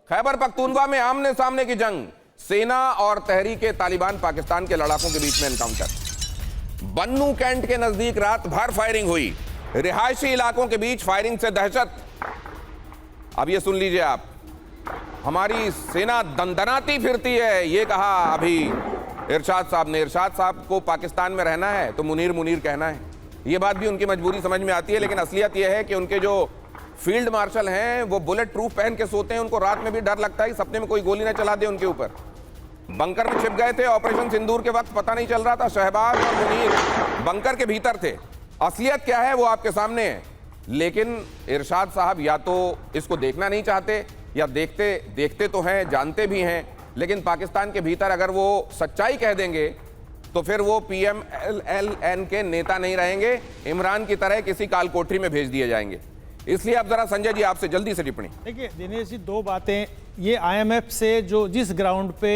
खैबर पख्तूनवा में आमने सामने की जंग, सेना और तहरीके तालिबान पाकिस्तान के लड़ाकों के बीच में एनकाउंटर। बन्नू कैंट के नजदीक रात भर फायरिंग हुई, रिहायशी इलाकों के बीच फायरिंग से दहशत। अब ये सुन लीजिए आप, हमारी सेना दंदनाती फिरती है, ये कहा अभी इरशाद साहब ने। इरशाद साहब को पाकिस्तान में रहना है तो मुनीर मुनीर कहना है, ये बात भी उनकी मजबूरी समझ में आती है। लेकिन असलियत यह है कि उनके जो फील्ड मार्शल हैं वो बुलेट प्रूफ पहन के सोते हैं, उनको रात में भी डर लगता है कि सपने में कोई गोली ना चला दे उनके ऊपर। बंकर में छिप गए थे, ऑपरेशन सिंदूर के वक्त पता नहीं चल रहा था, शहबाज और मुनीर बंकर के भीतर थे। असलियत क्या है वो आपके सामने है, लेकिन इरशाद साहब या तो इसको देखना नहीं चाहते या देखते तो हैं, जानते भी हैं, लेकिन पाकिस्तान के भीतर अगर वो सच्चाई कह देंगे तो फिर वो PMLN के नेता नहीं रहेंगे, इमरान की तरह किसी काल कोठरी में भेज दिए जाएंगे। इसलिए अब जरा संजय जी आपसे जल्दी से टिप्पणी। देखिए दिनेश जी, दो बातें, ये IMF से जो जिस ग्राउंड पे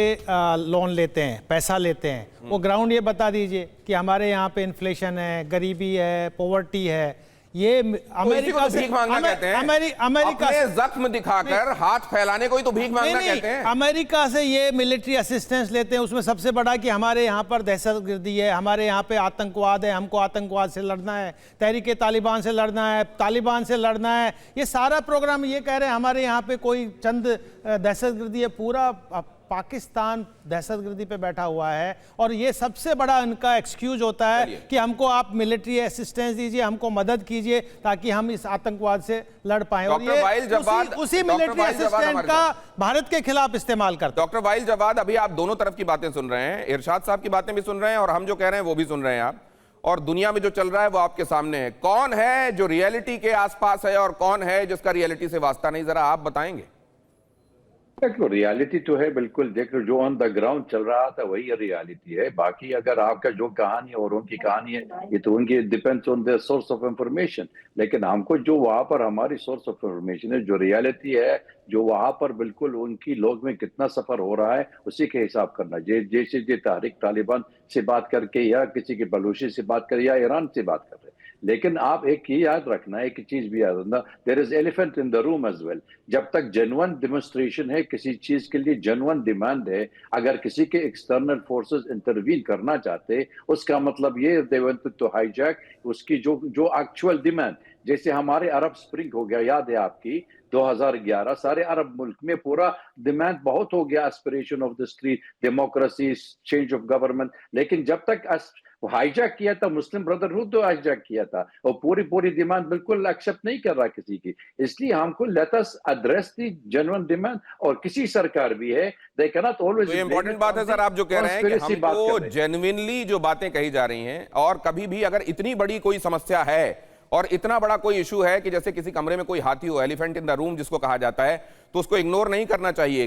लोन लेते हैं, पैसा लेते हैं, वो ग्राउंड ये बता दीजिए कि हमारे यहाँ पे इन्फ्लेशन है, गरीबी है, पॉवर्टी है। ये अमेरिका से भीख मांगना कहते हैं। अमेरिका अपने जख्म दिखाकर हाथ फैलाने को ही तो भीख मांगना कहते हैं। अमेरिका से ये मिलिट्री असिस्टेंस लेते हैं, उसमें सबसे बड़ा कि हमारे यहाँ पर दहशतगर्दी है, हमारे यहाँ पे आतंकवाद है, हमको आतंकवाद से लड़ना है, तहरीके तालिबान से लड़ना है, तालिबान से लड़ना है। ये सारा प्रोग्राम ये कह रहे हैं हमारे यहाँ पे कोई चंद दहशतगर्दी है, पूरा पाकिस्तान दहशतगर्दी पे बैठा हुआ है। और ये सबसे बड़ा उनका एक्सक्यूज होता है कि हमको आप मिलिट्री असिस्टेंस दीजिए, हमको मदद कीजिए ताकि हम इस आतंकवाद से लड़ पाएं। और ये उसी मिलिट्री असिस्टेंट का भारत के खिलाफ इस्तेमाल करते हैं। डॉक्टर वाइल जवाद, अभी आप दोनों तरफ की बातें सुन रहे हैं, इरशाद साहब की बातें भी सुन रहे हैं और हम जो कह रहे हैं वो भी सुन रहे हैं आप, और दुनिया में जो चल रहा है वो आपके सामने है। कौन है जो रियलिटी के आसपास है और कौन है जिसका रियलिटी से वास्ता नहीं, जरा आप बताएंगे। देखो रियलिटी तो है बिल्कुल, देखो जो ऑन द ग्राउंड चल रहा था वही रियलिटी है। बाकी अगर आपका जो कहानी है और उनकी कहानी है, ये तो उनकी depends on the source of information. लेकिन हमको जो वहां पर हमारी सोर्स ऑफ इंफॉर्मेशन है, जो रियलिटी है, जो वहां पर बिल्कुल उनकी लोग में कितना सफर हो रहा है, उसी के हिसाब करना। जैसे जो तहरीक तालिबान से बात करके या किसी के बलूची से बात करे या ईरान से बात कर रहे, लेकिन आप एक ही याद रखना, एक चीज भी याद रखना, there is elephant in the room as well. जब तक जेन्युइन डेमोन्स्ट्रेशन है, किसी चीज के लिए जेन्युइन डिमांड है, अगर किसी के एक्सटर्नल फोर्सेस इंटरवीन करना चाहते, उसका मतलब ये दे वांटेड टू हाईजैक उसकी जो एक्चुअल डिमांड। जैसे हमारे अरब स्प्रिंग हो गया, याद है आपकी 2011, सारे अरब मुल्क में पूरा डिमांड बहुत हो गया, aspiration of the street, democracy, change of government. लेकिन जब तक हाईजैक किया था, मुस्लिम ब्रदरहुड तो हाईजैक किया था और पूरी डिमांड बिल्कुल एक्सेप्ट नहीं कर रहा किसी की। इसलिए हमको लेट अस एड्रेस दी जेन्युइन डिमांड, और किसी सरकार भी है, they can not always. Important बात है सर, आप जो कह रहे हैं कि हमको जेन्युइनली जो बातें कही जा रही हैं, और कभी भी अगर इतनी बड़ी कोई समस्या है और इतना बड़ा कोई इशू है कि जैसे किसी कमरे में कोई हाथी हो, एलिफेंट इन द रूम जिसको कहा जाता है, तो उसको इग्नोर नहीं करना चाहिए।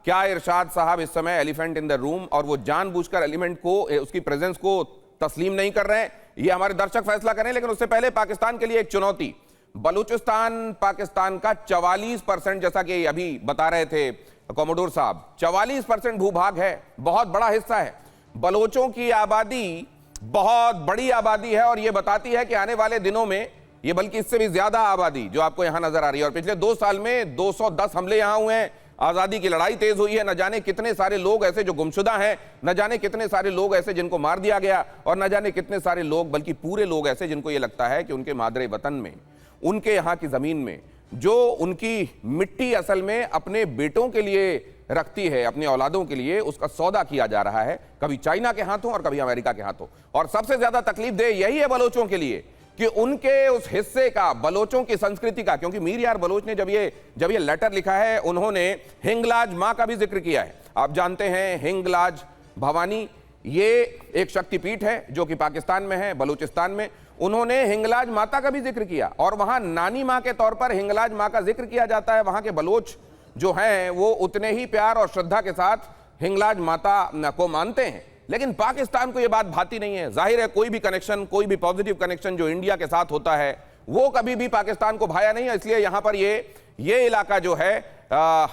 क्या इरशाद साहब इस समय एलिफेंट इन द रूम और वो जानबूझकर एलिमेंट को, उसकी प्रेजेंस को तस्लीम नहीं कर रहे हैं, ये हमारे दर्शक फैसला करें। लेकिन उससे पहले पाकिस्तान के लिए एक चुनौती, बलूचिस्तान पाकिस्तान का 44%, जैसा कि अभी बता रहे थे कॉमोडोर साहब, 44% भूभाग है, बहुत बड़ा हिस्सा है। बलोचों की आबादी बहुत बड़ी आबादी है और यह बताती है कि आने वाले दिनों में ये, बल्कि इससे भी ज्यादा आबादी जो आपको यहां नजर आ रही है। और पिछले 2 साल में 210 हमले यहां हुए हैं, आजादी की लड़ाई तेज हुई है, न जाने कितने सारे लोग ऐसे जो गुमशुदा हैं, न जाने कितने सारे लोग ऐसे जिनको मार दिया गया, और न जाने कितने सारे लोग, बल्कि पूरे लोग ऐसे जिनको ये लगता है कि उनके मादरे वतन में, उनके यहाँ की जमीन में जो उनकी मिट्टी असल में अपने बेटों के लिए रखती है, अपने औलादों के लिए, उसका सौदा किया जा रहा है, कभी चाइना के हाथों और कभी अमेरिका के हाथों। और सबसे ज्यादा तकलीफ दे यही है बलोचों के लिए कि उनके उस हिस्से का, बलोचों की संस्कृति का, क्योंकि मीर यार बलोच ने जब ये लेटर लिखा है, उन्होंने हिंगलाज मां का भी जिक्र किया है। आप जानते हैं हिंगलाज भवानी, ये एक शक्तिपीठ है जो कि पाकिस्तान में है, बलूचिस्तान में। उन्होंने हिंगलाज माता का भी जिक्र किया और वहां नानी मां के तौर पर हिंगलाज मां का जिक्र किया जाता है। वहां के बलोच जो हैं वो उतने ही प्यार और श्रद्धा के साथ हिंगलाज माता को मानते हैं। लेकिन पाकिस्तान को यह बात भाती नहीं है। जाहिर है कोई भी कनेक्शन, कोई भी पॉजिटिव कनेक्शन जो इंडिया के साथ होता है वो कभी भी पाकिस्तान को भाया नहीं है। इसलिए यहां पर ये इलाका जो है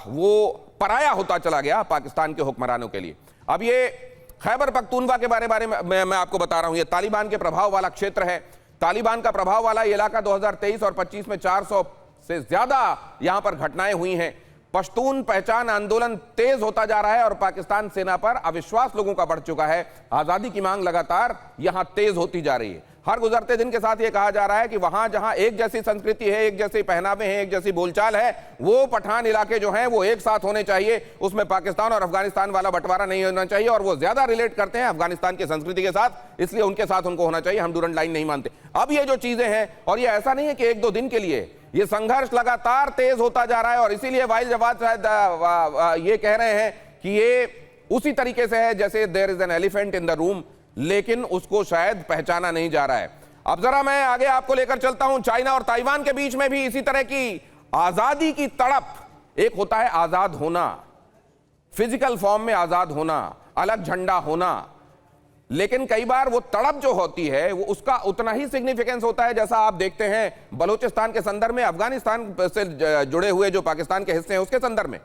वो पराया होता चला गया पाकिस्तान के हुक्मरानों के लिए। अब ये खैबर पख्तूनवा के बारे में मैं आपको बता रहा हूं, ये तालिबान के प्रभाव वाला क्षेत्र है। तालिबान का प्रभाव वाला इलाका 2023 और 25 में 400 से ज्यादा यहां पर घटनाएं हुई हैं। पश्तून पहचान आंदोलन तेज होता जा रहा है और पाकिस्तान सेना पर अविश्वास लोगों का बढ़ चुका है। आजादी की मांग लगातार यहां तेज होती जा रही है। हर गुजरते दिन के साथ यह कहा जा रहा है कि वहां जहां एक जैसी संस्कृति है, एक जैसे पहनावे हैं, एक जैसी बोलचाल है, वो पठान इलाके जो हैं वो एक साथ होने चाहिए। उसमें पाकिस्तान और अफगानिस्तान वाला बंटवारा नहीं होना चाहिए और वो ज्यादा रिलेट करते हैं अफगानिस्तान की संस्कृति के साथ, इसलिए उनके साथ उनको होना चाहिए। हम डूरंट लाइन नहीं मानते। अब ये जो चीजें हैं, और ये ऐसा नहीं है कि एक दो दिन के लिए, ये संघर्ष लगातार तेज होता जा रहा है और इसीलिए वाइल जवाद शायद ये कह रहे हैं कि ये उसी तरीके से है जैसे there is an elephant in the room, लेकिन उसको शायद पहचाना नहीं जा रहा है। अब जरा मैं आगे आपको लेकर चलता हूं। चाइना और ताइवान के बीच में भी इसी तरह की आजादी की तड़प, एक होता है आजाद होना, फिजिकल फॉर्म में आजाद होना, अलग झंडा होना, लेकिन कई बार वो तड़प जो होती है वो उसका उतना ही सिग्निफिकेंस होता है जैसा आप देखते हैं बलूचिस्तान के संदर्भ में, अफगानिस्तान से जुड़े हुए जो पाकिस्तान के हिस्से हैं उसके संदर्भ में।